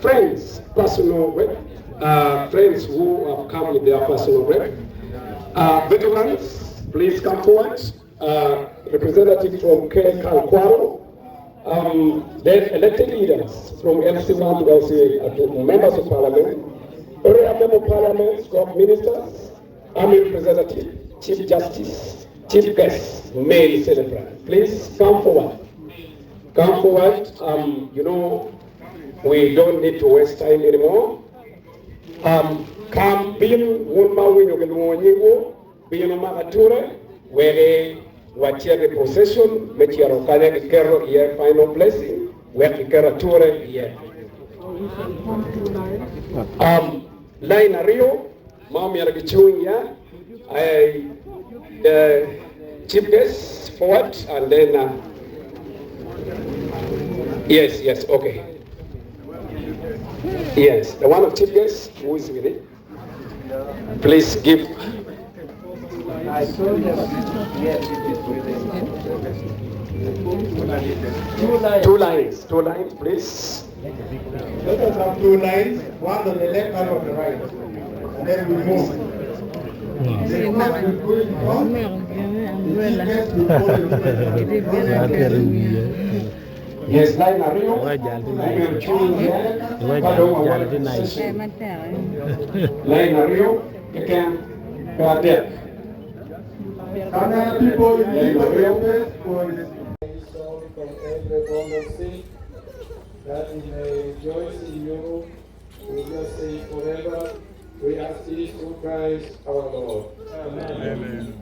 friends, personal rep, friends who have come with their personal rep. Veterans, please come forward. Representative from K. Kalkwaro. Then elected leaders from LC1 to LC to members of parliament, area member of parliament, stroke ministers, army representative, chief justice, chief guests, male celebrant. Please come forward. Come forward. We don't need to waste time anymore. Come bin wunma winyo gelwonyigo bin mature where wachia the procession mechiaro kanya kikero ye final blessing where kikero ture ye line ario mom ya gichunya the chief guest forward and then yes okay. Yes, the one of chief guests who is with it. Please give. I told them, yes, it is with it. Two lines, please. Let us have 2 lines, one on the left, one on the right. And then we move. Yes, line Ario. Line Ario. You can go out there. People in the from every bonus that he may rejoice in you, we just say forever. We ask this through Christ our Lord. Amen. Amen.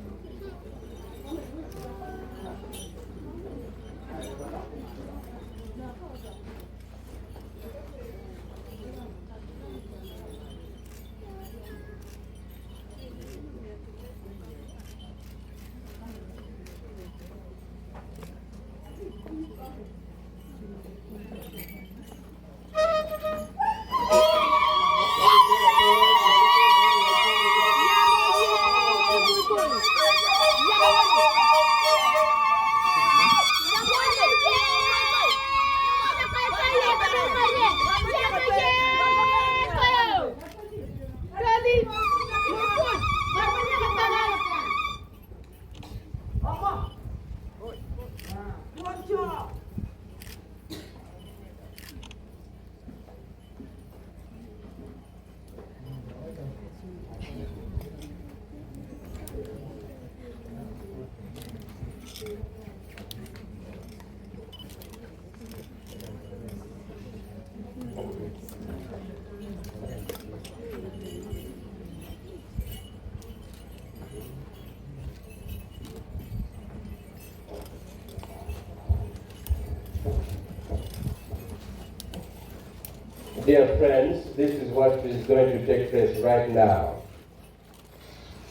Dear friends, this is what is going to take place right now.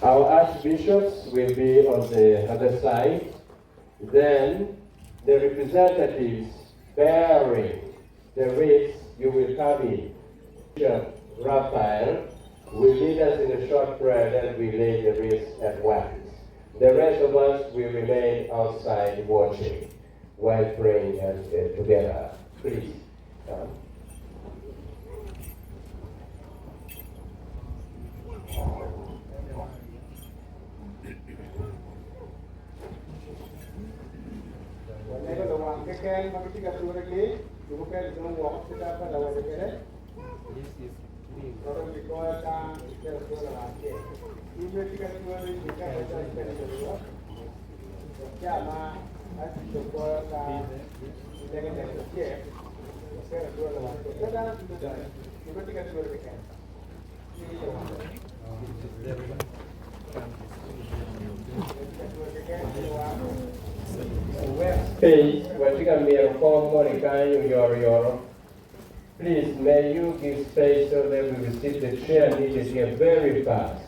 Our archbishops will be on the other side. Then the representatives bearing the wreaths, you will come in. Bishop Raphael will lead us in a short prayer, then we lay the wreaths at once. The rest of us will remain outside watching while praying together. Please come. Please, please, may you give space so that we receive the chair needed here very fast.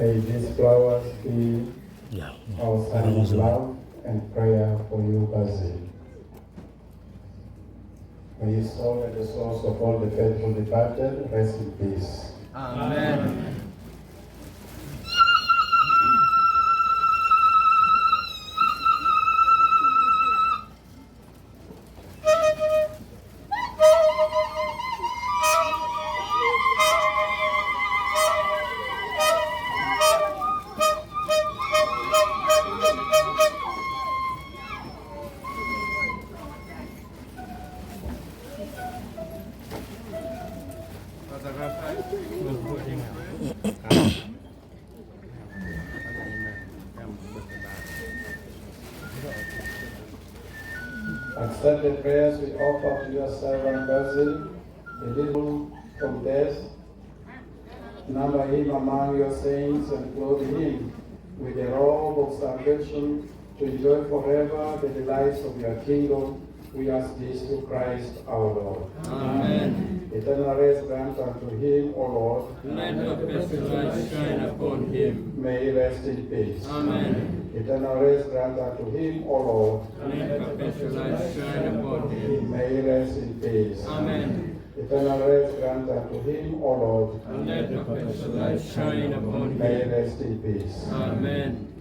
May these flowers be our sign of love and prayer for you, Bazilio. May his soul and the souls of all the faithful departed rest in peace. Amen. Accept the prayers we offer to your servant Basil, deliver him from death. Number him among your saints and clothe him with the robe of salvation to enjoy forever the delights of your kingdom. We ask this through Christ our Lord. Amen. Eternal rest grant unto him, O Lord. Let your perfect light shine upon him. May he rest in peace. Amen. Eternal rest grant unto him, O Lord. Let your perfect light shine upon him. May he rest in peace. Amen. Eternal rest grant unto him, O Lord. Let your perfect light shine upon May he him. rest in peace. Amen.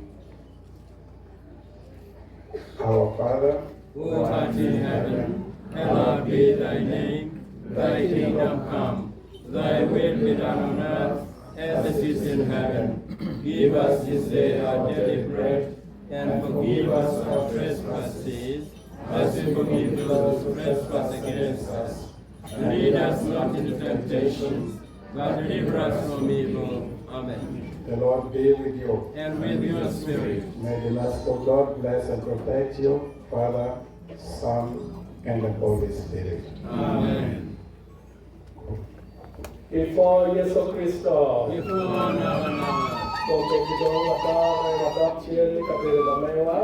Our Father, Who art in heaven, hallowed be thy name. Thy kingdom come. Thy will be done on earth as it is in heaven. Give us this day our daily bread, and forgive us our trespasses, as we forgive those who trespass against us. And lead us not into temptation, but deliver us from evil. Amen. the Lord be with you. And with your spirit. May the merciful God bless and protect you, Father, Son, and the Holy Spirit. Amen. Before Yesu Kristo, Before now, Kidong Wadok Chili Kabila Mewa,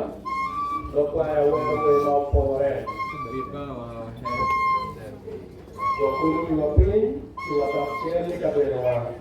Lokwaya Wewe Mopore, we bow our heads. Wakulu Wapin, Wadok Chili Kabila.